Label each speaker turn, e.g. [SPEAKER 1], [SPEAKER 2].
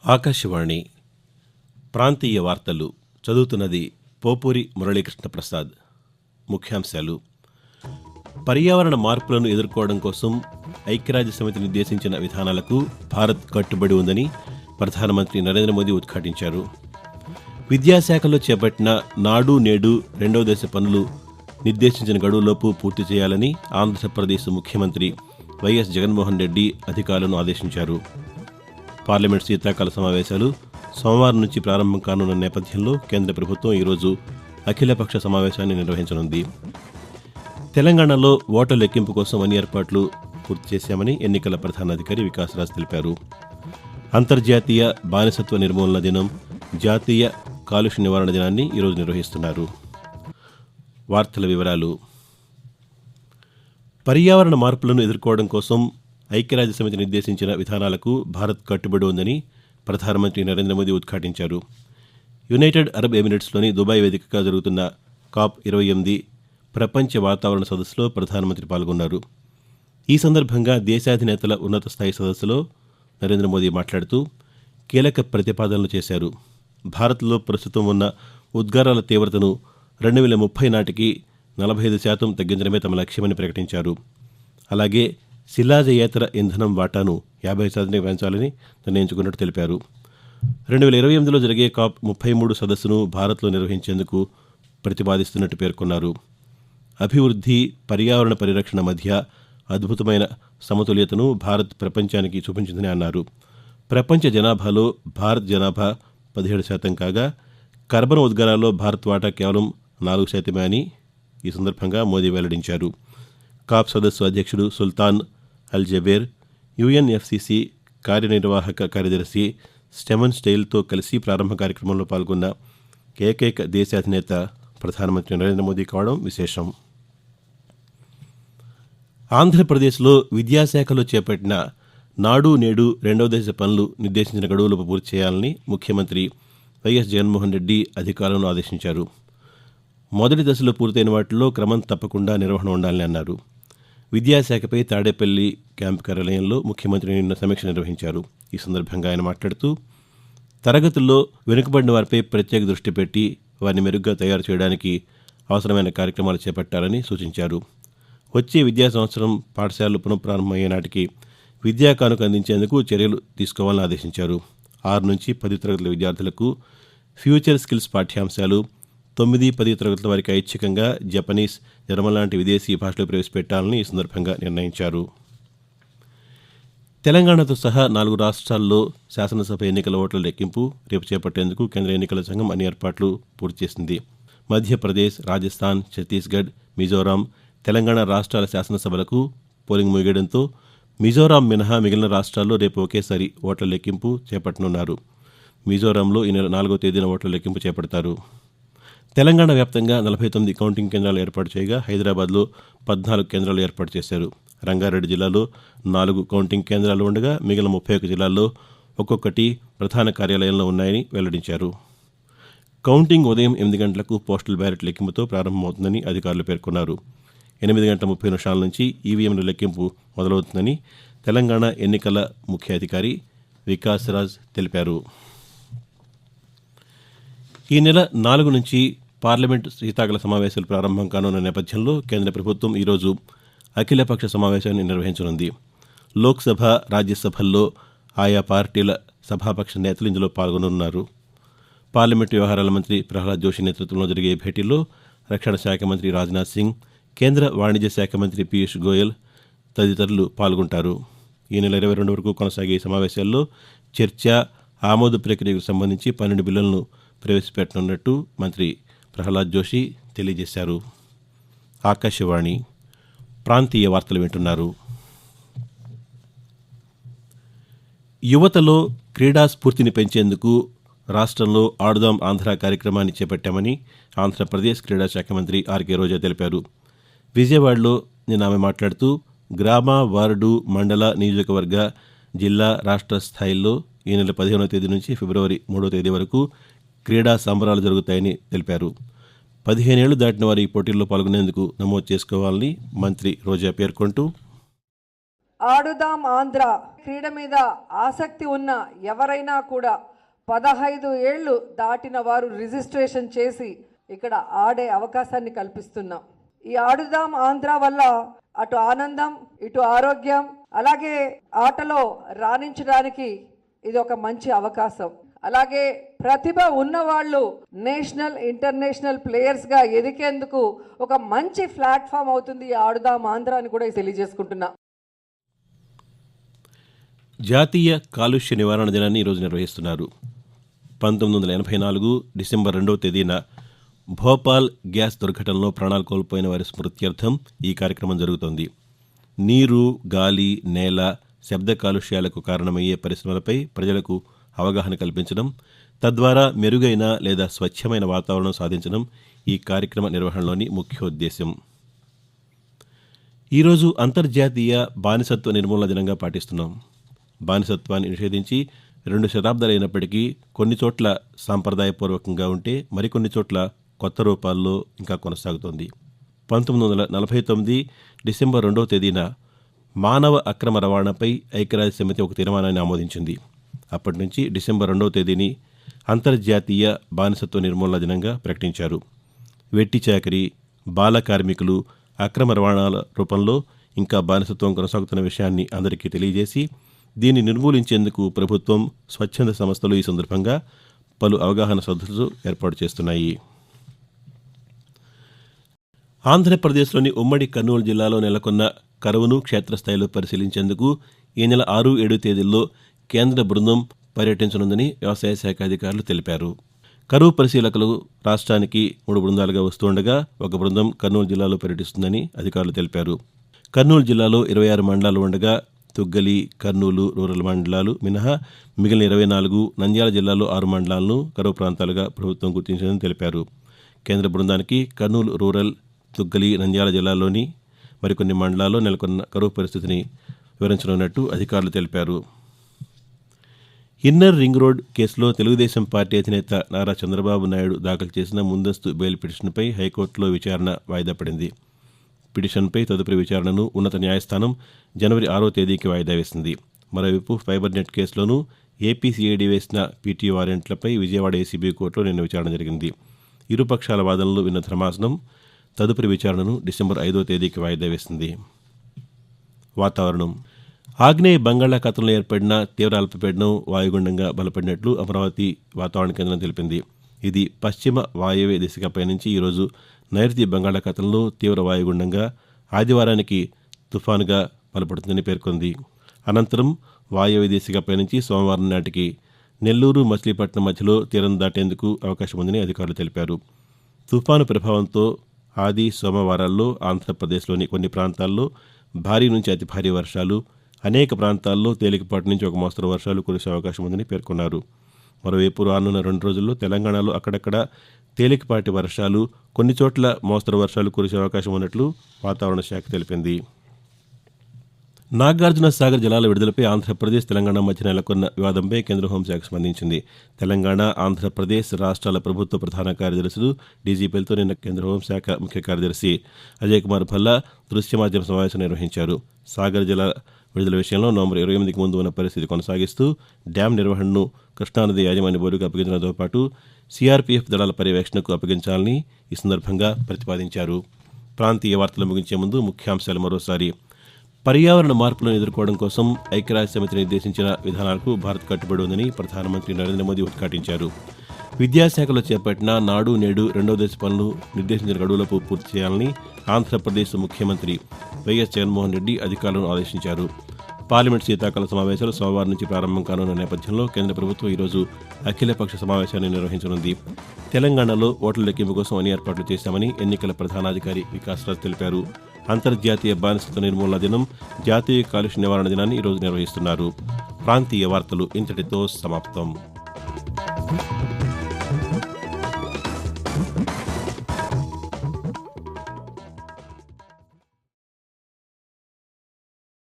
[SPEAKER 1] ఆకాశవాణి ప్రాంతీయ వార్తలు చదువుతున్నది పోపూరి మురళీకృష్ణ ప్రసాద్. ముఖ్యాంశాలు: పర్యావరణ మార్పులను ఎదుర్కోవడం కోసం ఐక్యరాజ్యసమితి నిర్దేశించిన విధానాలకు భారత్ కట్టుబడి ఉందని ప్రధానమంత్రి నరేంద్ర మోదీ ఉద్ఘాటించారు. విద్యాశాఖలో చేపట్టిన నాడు నేడు రెండవ దశ పనులు నిర్దేశించిన గడువులోపు పూర్తి చేయాలని ఆంధ్రప్రదేశ్ ముఖ్యమంత్రి వైఎస్ జగన్మోహన్ రెడ్డి అధికారులను ఆదేశించారు. పార్లమెంట్ శీతాకాల సమావేశాలు సోమవారం నుంచి ప్రారంభం కానున్న నేపథ్యంలో కేంద్ర ప్రభుత్వం ఈరోజు అఖిలపక్ష సమావేశాన్ని నిర్వహించనుంది. తెలంగాణలో ఓట్ల లెక్కింపు కోసం అన్ని ఏర్పాట్లు పూర్తి చేశామని ఎన్నికల ప్రధానాధికారి వికాసరాజ్ తెలిపారు. అంతర్జాతీయ బానిసత్వ నిర్మూలన దినం, జాతీయ కాలుష్య నివారణ దినాన్ని ఈరోజు నిర్వహిస్తున్నారు. వార్తల వివరాలు: పర్యావరణ మార్పులను ఎదుర్కోవడం కోసం ఐక్యరాజ్యసమితి నిర్దేశించిన విధానాలకు భారత్ కట్టుబడి ఉందని ప్రధానమంత్రి నరేంద్ర మోదీ ఉద్ఘాటించారు. యునైటెడ్ అరబ్ ఎమిరేట్స్లోని దుబాయ్ వేదికగా జరుగుతున్న COP28 ప్రపంచ వాతావరణ సదస్సులో ప్రధానమంత్రి పాల్గొన్నారు. ఈ సందర్భంగా దేశాధినేతల ఉన్నత స్థాయి సదస్సులో నరేంద్ర మోదీ మాట్లాడుతూ కీలక ప్రతిపాదనలు చేశారు. భారత్లో ప్రస్తుతం ఉన్న ఉద్గారాల తీవ్రతను 2030 నాటికి 45% తగ్గించడమే తమ లక్ష్యమని ప్రకటించారు. అలాగే శిలాజయేతర ఇంధనం వాటాను 50% పెంచాలని నిర్ణయించుకున్నట్టు తెలిపారు. 2028లో జరిగే COP33 సదస్సును భారత్లో నిర్వహించేందుకు ప్రతిపాదిస్తున్నట్టు పేర్కొన్నారు. అభివృద్ధి, పర్యావరణ పరిరక్షణ మధ్య అద్భుతమైన సమతుల్యతను భారత్ ప్రపంచానికి చూపించిందని అన్నారు. ప్రపంచ జనాభాలో భారత్ జనాభా 17% కాగా కర్బన ఉద్గారాల్లో భారత్ వాటా కేవలం 4% అని ఈ సందర్భంగా మోదీ వెల్లడించారు. COP సదస్సు అధ్యక్షుడు సుల్తాన్ అల్ జబేర్, UNFCCC కార్యనిర్వాహక కార్యదర్శి స్టెమన్ స్టెయిల్తో కలిసి ప్రారంభ కార్యక్రమంలో పాల్గొన్న ఏకైక దేశాధినేత ప్రధానమంత్రి నరేంద్ర మోదీ కావడం విశేషం. ఆంధ్రప్రదేశ్లో విద్యాశాఖలో చేపట్టిన నాడు నేడు రెండవ దశ పనులు నిర్దేశించిన గడువులోపు పూర్తి చేయాలని ముఖ్యమంత్రి వైఎస్ జగన్మోహన్ రెడ్డి అధికారులను ఆదేశించారు. మొదటి దశలో పూర్తయిన వాటిలో క్రమం తప్పకుండా నిర్వహణ ఉండాలని అన్నారు. విద్యాశాఖపై తాడేపల్లి క్యాంపు కార్యాలయంలో ముఖ్యమంత్రి నిన్న సమీక్ష నిర్వహించారు. ఈ సందర్భంగా ఆయన మాట్లాడుతూ తరగతుల్లో వెనుకబడిన వారిపై ప్రత్యేక దృష్టి పెట్టి వారిని మెరుగ్గా తయారు చేయడానికి అవసరమైన కార్యక్రమాలు చేపట్టాలని సూచించారు. వచ్చే విద్యా సంవత్సరం పాఠశాలలు పునఃప్రారంభమయ్యే నాటికి విద్యా కానుక అందించేందుకు చర్యలు తీసుకోవాలని ఆదేశించారు. 6 నుంచి 10 తరగతుల విద్యార్థులకు ఫ్యూచర్ స్కిల్స్ పాఠ్యాంశాలు, 9, 10 తరగతుల వారికి ఐచ్ఛికంగా జపనీస్, జర్మన్ లాంటి విదేశీ భాషలు ప్రవేశపెట్టాలని ఈ సందర్భంగా నిర్ణయించారు. తెలంగాణతో సహా 4 రాష్ట్రాల్లో శాసనసభ ఎన్నికల ఓట్ల లెక్కింపు రేపు చేపట్టేందుకు కేంద్ర ఎన్నికల సంఘం అన్ని ఏర్పాట్లు పూర్తి చేసింది. మధ్యప్రదేశ్, రాజస్థాన్, ఛత్తీస్గఢ్, మిజోరాం, తెలంగాణ రాష్ట్రాల శాసనసభలకు పోలింగ్ ముగియడంతో మిజోరాం మినహా మిగిలిన రాష్ట్రాల్లో రేపు ఒకేసారి ఓట్ల లెక్కింపు చేపట్టనున్నారు. మిజోరాంలో ఈ నెల 4వ తేదీన ఓట్ల లెక్కింపు చేపడతారు. తెలంగాణ వ్యాప్తంగా 49 కౌంటింగ్ కేంద్రాలు ఏర్పాటు చేయగా హైదరాబాద్లో 14 కేంద్రాలు ఏర్పాటు చేశారు. రంగారెడ్డి జిల్లాలో 4 కౌంటింగ్ కేంద్రాలు ఉండగా మిగిలిన 31 జిల్లాల్లో ఒక్కొక్కటి ప్రధాన కార్యాలయంలో ఉన్నాయని వెల్లడించారు. కౌంటింగ్ ఉదయం 8 గంటలకు పోస్టల్ బ్యాలెట్ లెక్కింపుతో ప్రారంభమవుతుందని అధికారులు పేర్కొన్నారు. 8 గంటల 30 నిమిషాల నుంచి ఈవీఎంల లెక్కింపు మొదలవుతుందని తెలంగాణ ఎన్నికల ముఖ్య అధికారి వికాసరాజ్ తెలిపారు. ఈ నెల 4 నుంచి పార్లమెంటు శీతాకాల సమావేశాలు ప్రారంభం కానున్న నేపథ్యంలో కేంద్ర ప్రభుత్వం ఈరోజు అఖిలపక్ష సమావేశాన్ని నిర్వహించనుంది. లోక్సభ, రాజ్యసభల్లో ఆయా పార్టీల సభాపక్ష నేతలు ఇందులో పాల్గొనున్నారు. పార్లమెంటు వ్యవహారాల మంత్రి ప్రహ్లాద్ జోషి నేతృత్వంలో జరిగే భేటీలో రక్షణ శాఖ మంత్రి రాజ్నాథ్ సింగ్, కేంద్ర వాణిజ్య శాఖ మంత్రి పీయూష్ గోయల్ తదితరులు పాల్గొంటారు. ఈ నెల 22 వరకు కొనసాగే ఈ సమావేశాల్లో చర్చ, ఆమోద ప్రక్రియకు సంబంధించి 12 బిల్లులను ప్రవేశపెట్టనున్నట్టు మంత్రి ప్రహ్లాద్ జోషి తెలియజేశారు. ఆకాశవాణి ప్రాంతీయ వార్తలు వింటున్నారు. యువతలో క్రీడా స్ఫూర్తిని పెంచేందుకు రాష్ట్రంలో ఆడుదాం ఆంధ్ర కార్యక్రమాన్ని చేపట్టామని ఆంధ్రప్రదేశ్ క్రీడా శాఖ మంత్రి ఆర్కే రోజా తెలిపారు. విజయవాడలో నిన్న ఆమె మాట్లాడుతూ గ్రామ, వార్డు, మండల, నియోజకవర్గ, జిల్లా, రాష్ట్ర స్థాయిల్లో ఈ నెల 15వ తేదీ నుంచి ఫిబ్రవరి 3వ తేదీ వరకు క్రీడా సంబరాలు జరుగుతాయని తెలిపారు. 15 ఏళ్లు దాటిన వారు ఈ పోటీల్లో పాల్గొనేందుకు నమోదు చేసుకోవాలని మంత్రి రోజా పేర్కొంటూ
[SPEAKER 2] ఆడుదాం ఆంధ్ర క్రీడ మీద ఆసక్తి ఉన్న ఎవరైనా కూడా 15 ఏళ్ళు దాటిన వారు రిజిస్ట్రేషన్ చేసి ఇక్కడ ఆడే అవకాశాన్ని కల్పిస్తున్నాం. ఈ ఆడుదాం ఆంధ్ర వల్ల అటు ఆనందం, ఇటు ఆరోగ్యం, అలాగే ఆటలో రాణించడానికి ఇది ఒక మంచి అవకాశం. అలాగే ప్రతిభ ఉన్నవాళ్ళు నేషనల్, ఇంటర్నేషనల్ ప్లేయర్స్గా ఎదిగేందుకు ఒక మంచి ప్లాట్ఫామ్ అవుతుంది ఈ ఆడుదాం ఆంధ్ర అని కూడా తెలియజేసుకుంటున్నా.
[SPEAKER 1] జాతీయ కాలుష్య నివారణ దినాన్ని ఈరోజు నిర్వహిస్తున్నారు. 1984 డిసెంబర్ 2వ తేదీన భోపాల్ గ్యాస్ దుర్ఘటనలో ప్రాణాలు కోల్పోయిన వారి స్మృత్యర్థం ఈ కార్యక్రమం జరుగుతోంది. నీరు, గాలి, నేల, శబ్ద కాలుష్యాలకు కారణమయ్యే పరిశ్రమలపై ప్రజలకు అవగాహన కల్పించడం, తద్వారా మెరుగైన లేదా స్వచ్ఛమైన వాతావరణం సాధించడం ఈ కార్యక్రమ నిర్వహణలోని ముఖ్యోద్దేశం. ఈరోజు అంతర్జాతీయ బానిసత్వ నిర్మూలన దినంగా పాటిస్తున్నాం. బానిసత్వాన్ని నిషేధించి 2 శతాబ్దాలైనప్పటికీ కొన్ని చోట్ల సాంప్రదాయపూర్వకంగా ఉంటే మరికొన్ని చోట్ల కొత్త రూపాల్లో ఇంకా కొనసాగుతోంది. 1949 డిసెంబర్ 2వ తేదీన మానవ అక్రమ రవాణాపై ఐక్యరాజ్య సమితి ఒక తీర్మానాన్ని ఆమోదించింది. అప్పటి నుంచి డిసెంబర్ 2వ తేదీని అంతర్జాతీయ బానిసత్వ నిర్మూలన దినంగా ప్రకటించారు. వెట్టి చాకిరీ, బాల కార్మికులు, అక్రమ రవాణాల రూపంలో ఇంకా బానిసత్వం కొనసాగుతున్న విషయాన్ని అందరికీ తెలియజేసి దీన్ని నిర్మూలించేందుకు ప్రభుత్వం, స్వచ్ఛంద సంస్థలు ఈ సందర్భంగా పలు అవగాహన సదస్సులు ఏర్పాటు చేస్తున్నాయి. ఆంధ్రప్రదేశ్లోని ఉమ్మడి కర్నూలు జిల్లాలో నెలకొన్న కరువును క్షేత్రస్థాయిలో పరిశీలించేందుకు ఈ నెల 6, 7 తేదీల్లో కేంద్ర బృందం పర్యటించనుందని వ్యవసాయ శాఖ అధికారులు తెలిపారు. కరువు పరిశీలకులు రాష్ట్రానికి 3 బృందాలుగా వస్తుండగా ఒక బృందం కర్నూలు జిల్లాలో పర్యటిస్తుందని అధికారులు తెలిపారు. కర్నూలు జిల్లాలో 26 మండలాలు ఉండగా తుగ్గలి, కర్నూలు రూరల్ మండలాలు మినహా మిగిలిన 24, నంద్యాల జిల్లాలో 6 మండలాలను కరువు ప్రాంతాలుగా ప్రభుత్వం గుర్తించిందని తెలిపారు. కేంద్ర బృందానికి కర్నూలు రూరల్, తుగ్గలి, నంద్యాల జిల్లాల్లోని మరికొన్ని మండలాల్లో నెలకొన్న కరువు పరిస్థితిని వివరించనున్నట్టు అధికారులు తెలిపారు. ఇన్నర్ రింగ్ రోడ్ కేసులో తెలుగుదేశం పార్టీ అధినేత నారా చంద్రబాబు నాయుడు దాఖలు చేసిన ముందస్తు బెయిల్ పిటిషన్పై హైకోర్టులో విచారణ వాయిదా పడింది. పిటిషన్పై తదుపరి విచారణను ఉన్నత న్యాయస్థానం జనవరి 6వ తేదీకి వాయిదా వేసింది. మరోవైపు ఫైబర్ నెట్ కేసులోనూ ఏపీసీఐడీ వేసిన పీటీ వారెంట్లపై విజయవాడ ఏసీబీ కోర్టులో నిన్న విచారణ జరిగింది. ఇరుపక్షాల వాదనలు విన్న ధర్మాసనం తదుపరి విచారణను డిసెంబర్ 5వ తేదీకి వాయిదా వేసింది. వాతావరణం. ఆగ్నేయ బంగాళాఖాతంలో ఏర్పడిన తీవ్ర అల్పపీడనం వాయుగుండంగా బలపడినట్లు అమరావతి వాతావరణ కేంద్రం తెలిపింది. ఇది పశ్చిమ వాయవ్య దిశగా పయనించి ఈరోజు నైరుతి బంగాళాఖాతంలో తీవ్ర వాయుగుండంగా ఆదివారానికి తుఫానుగా బలపడుతుందని పేర్కొంది. అనంతరం వాయవ్య దిశగా పయనించి సోమవారం నాటికి నెల్లూరు, మచిలీపట్నం మధ్యలో తీరం దాటేందుకు అవకాశం ఉందని అధికారులు తెలిపారు. తుఫాను ప్రభావంతో ఆది, సోమవారాల్లో ఆంధ్రప్రదేశ్లోని కొన్ని ప్రాంతాల్లో భారీ నుంచి అతి భారీ వర్షాలు, అనేక ప్రాంతాల్లో తేలికపాటి నుంచి ఒక మోస్తరు వర్షాలు కురిసే అవకాశం ఉందని పేర్కొన్నారు. మరోవైపు రానున్న 2 రోజుల్లో తెలంగాణలో అక్కడక్కడ తేలికపాటి వర్షాలు, కొన్ని చోట్ల మోస్తరు వర్షాలు కురిసే అవకాశం ఉన్నట్లు వాతావరణ శాఖ తెలిపింది. నాగార్జున సాగర్ జలాల విడుదలపై ఆంధ్రప్రదేశ్, తెలంగాణ మధ్య నెలకొన్న వివాదంపై కేంద్ర హోంశాఖ స్పందించింది. తెలంగాణ, ఆంధ్రప్రదేశ్ రాష్ట్రాల ప్రభుత్వ ప్రధాన కార్యదర్శులు, డీజీపీలతో నిన్న కేంద్ర హోంశాఖ ముఖ్య కార్యదర్శి అజయ్ కుమార్ భల్లా దృశ్య మాధ్యమ సమావేశం నిర్వహించారు. సాగర్ జల విడుదల విషయంలో నవంబర్ 28కి ముందు ఉన్న పరిస్థితి కొనసాగిస్తూ డ్యాం నిర్వహణను కృష్ణానది యాజమాన్య బోర్డుకు అప్పగించడంతో పాటు సీఆర్పీఎఫ్ దళాల పర్యవేక్షణకు అప్పగించాలని ఈ సందర్భంగా ప్రతిపాదించారు. ప్రాంతీయ వార్తలు ముగించే ముందు ముఖ్యాంశాలు మరోసారి. పర్యావరణ మార్పులను ఎదుర్కోవడం కోసం ఐక్యరాజ్య సమితి నిర్దేశించిన విధానాలకు భారత్ కట్టుబడి ఉందని ప్రధానమంత్రి నరేంద్ర మోదీ ఉద్ఘాటించారు. విద్యాశాఖలో చేపట్టిన నాడు నేడు 2వ దశ పనులు నిర్దేశించిన గడువులపు పూర్తి చేయాలని ఆంధ్రప్రదేశ్ ముఖ్యమంత్రి వైఎస్ జగన్మోహన్ రెడ్డి అధికారులను ఆదేశించారు. పార్లమెంట్ శీతాకాల సమావేశాలు సోమవారం నుంచి ప్రారంభం కానున్న నేపథ్యంలో కేంద్ర ప్రభుత్వం ఈరోజు అఖిలపక్ష సమావేశాన్ని నిర్వహించనుంది. తెలంగాణలో ఓట్ల లెక్కింపు కోసం అన్ని ఏర్పాట్లు చేశామని ఎన్నికల ప్రధానాధికారి వికాస్ రాజ్ తెలిపారు. అంతర్జాతీయ బానిసత్వ నిర్మూలన దినం, జాతీయ కాలుష్య నివారణ దినాన్ని ఈరోజు నిర్వహిస్తున్నారు. ప్రాంతీయ వార్తలు ఇంతటితో సమాప్తం.